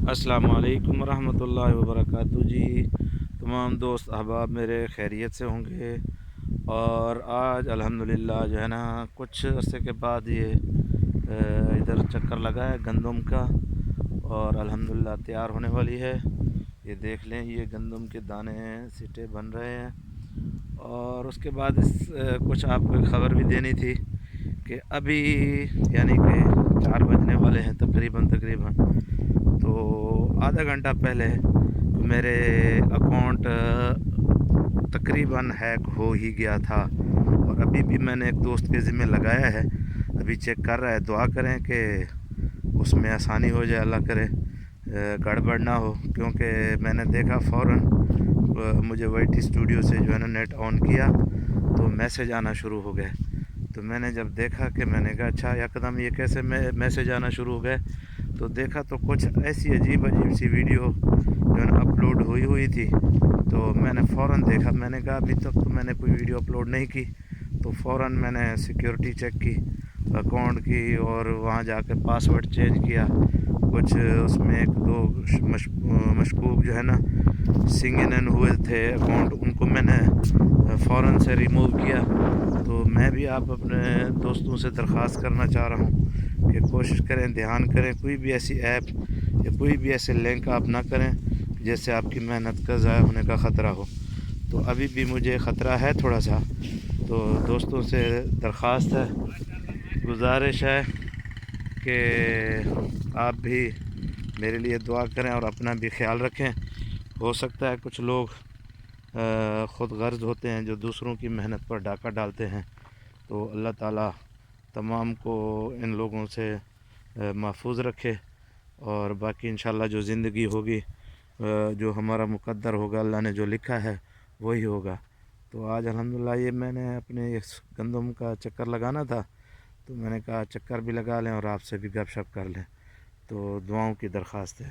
السلام علیکم ورحمۃ اللہ وبرکاتہ جی۔ تمام دوست احباب میرے خیریت سے ہوں گے، اور آج الحمدللہ جو ہے نا کچھ عرصے کے بعد یہ ادھر چکر لگا ہے گندم کا، اور الحمدللہ تیار ہونے والی ہے۔ یہ دیکھ لیں، یہ گندم کے دانے سیٹے بن رہے ہیں۔ اور اس کے بعد کچھ آپ کو خبر بھی دینی تھی کہ ابھی یعنی کہ 4 بجنے والے ہیں تقریباً تو آدھا گھنٹہ پہلے میرے اکاؤنٹ تقریباً ہیک ہو ہی گیا تھا، اور ابھی بھی میں نے ایک دوست کے ذمہ لگایا ہے، ابھی چیک کر رہا ہے۔ دعا کریں کہ اس میں آسانی ہو جائے، اللہ کرے گڑبڑ نہ ہو، کیونکہ میں نے دیکھا فوراً مجھے وائی ٹی اسٹوڈیو سے جو ہے نا نیٹ آن کیا تو میسیج آنا شروع ہو گئے۔ تو میں نے جب دیکھا کہ میں نے کہا اچھا یکدم یہ کیسے میسیج آنا شروع ہو گئے، تو دیکھا تو کچھ ایسی عجیب سی ویڈیو جو ہے نا اپلوڈ ہوئی تھی۔ تو میں نے فوراً دیکھا، میں نے کہا ابھی تک تو میں نے کوئی ویڈیو اپلوڈ نہیں کی، تو فوراً میں نے سیکیورٹی چیک کی اکاؤنٹ کی، اور وہاں جا کے پاسورڈ چینج کیا۔ کچھ اس میں 1-2 مشکوک جو ہے نا سنگ ان ہوئے تھے اکاؤنٹ، ان کو میں نے فوراً سے ریموو کیا۔ تو میں بھی آپ اپنے دوستوں سے درخواست کرنا چاہ رہا ہوں کہ کوشش کریں، دھیان کریں، کوئی بھی ایسی ایپ یا کوئی بھی ایسے لنک آپ نہ کریں جس سے آپ کی محنت کا ضائع ہونے کا خطرہ ہو۔ تو ابھی بھی مجھے خطرہ ہے تھوڑا سا، تو دوستوں سے درخواست ہے، گزارش ہے کہ آپ بھی میرے لیے دعا کریں اور اپنا بھی خیال رکھیں۔ ہو سکتا ہے کچھ لوگ خود غرض ہوتے ہیں جو دوسروں کی محنت پر ڈاکہ ڈالتے ہیں، تو اللہ تعالیٰ تمام کو ان لوگوں سے محفوظ رکھے، اور باقی انشاءاللہ جو زندگی ہوگی، جو ہمارا مقدر ہوگا، اللہ نے جو لکھا ہے وہی ہوگا۔ تو آج الحمدللہ یہ میں نے اپنے اس گندم کا چکر لگانا تھا، تو میں نے کہا چکر بھی لگا لیں اور آپ سے بھی گپ شپ کر لیں، تو دعاؤں کی درخواست ہے۔